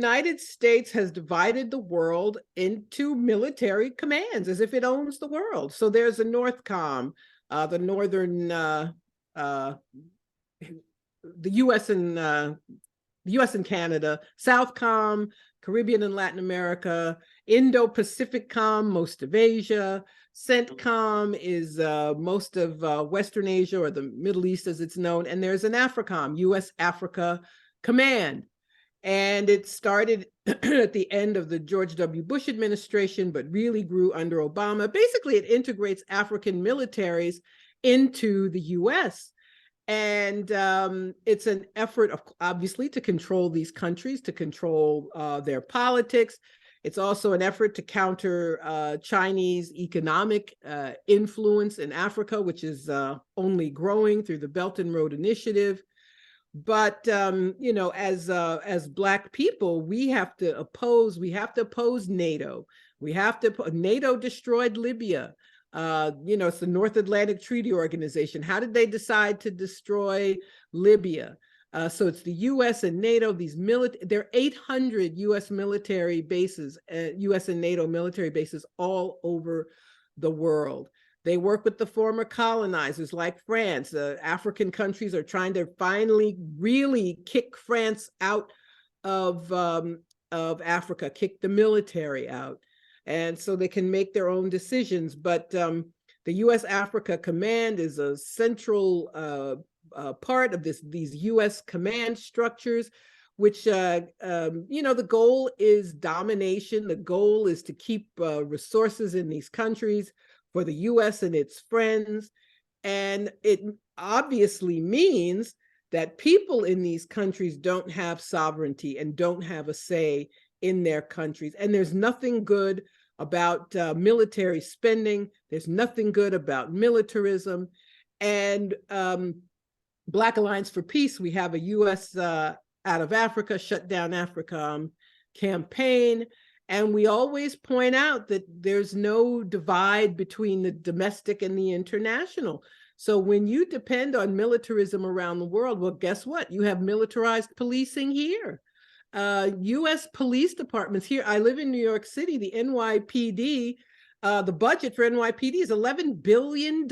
United States has divided the world into military commands as if it owns the world. So there's a NORTHCOM, the Northern, the U.S. and Canada, SOUTHCOM, Caribbean and Latin America, Indo-Pacific Com, most of Asia, CENTCOM is most of Western Asia or the Middle East as it's known, and there's an AFRICOM, U.S. Africa Command. And it started at the end of the George W. Bush administration, but really grew under Obama. Basically, it integrates African militaries into the U.S. And it's an effort, obviously, to control these countries, to control their politics. It's also an effort to counter Chinese economic influence in Africa, which is only growing through the Belt and Road Initiative. But you know, as Black people, we have to oppose NATO. NATO destroyed Libya. You know, it's the North Atlantic Treaty Organization. How did they decide to destroy Libya? So it's the U.S. and NATO, there are 800 U.S. military bases, U.S. and NATO military bases all over the world. They work with the former colonizers like France. African countries are trying to finally really kick France out of Africa, kick the military out. And so they can make their own decisions. But the U.S. Africa Command is a central part of these U.S. command structures, which, you know, the goal is domination. The goal is to keep resources in these countries for the U.S. and its friends. And it obviously means that people in these countries don't have sovereignty and don't have a say in their countries. And there's nothing good about military spending. There's nothing good about militarism. And Black Alliance for Peace, we have a U.S. Out of Africa, Shut Down AFRICOM campaign. And we always point out that there's no divide between the domestic and the international. So when you depend on militarism around the world, well, guess what? You have militarized policing here. U.S. police departments here. I live in New York City, the NYPD, the budget for NYPD is $11 billion.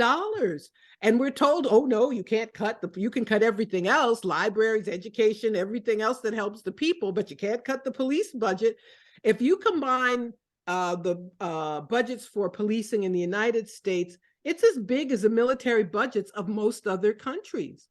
And we're told, oh, no, you can't cut, you can cut everything else, libraries, education, everything else that helps the people, but you can't cut the police budget. If you combine the budgets for policing in the United States, it's as big as the military budgets of most other countries.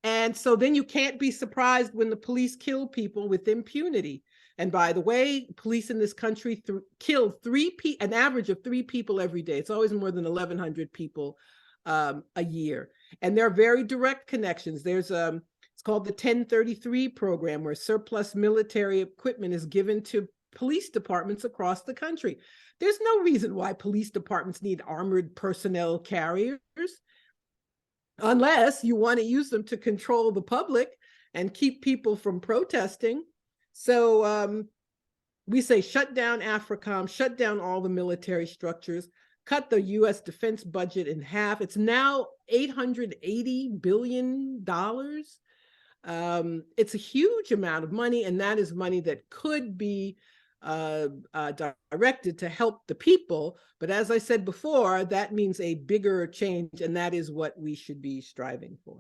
And so then you can't be surprised when the police kill people with impunity. And by the way, police in this country kill an average of 3 people every day. It's always more than 1,100 people a year. And there are very direct connections. There's it's called the 1033 program, where surplus military equipment is given to police departments across the country. There's no reason why police departments need armored personnel carriers, unless you want to use them to control the public and keep people from protesting. So we say shut down AFRICOM, shut down all the military structures, cut the U.S. defense budget in half. It's now $880 billion. It's a huge amount of money, and that is money that could be directed to help the people. But as I said before, that means a bigger change, and that is what we should be striving for.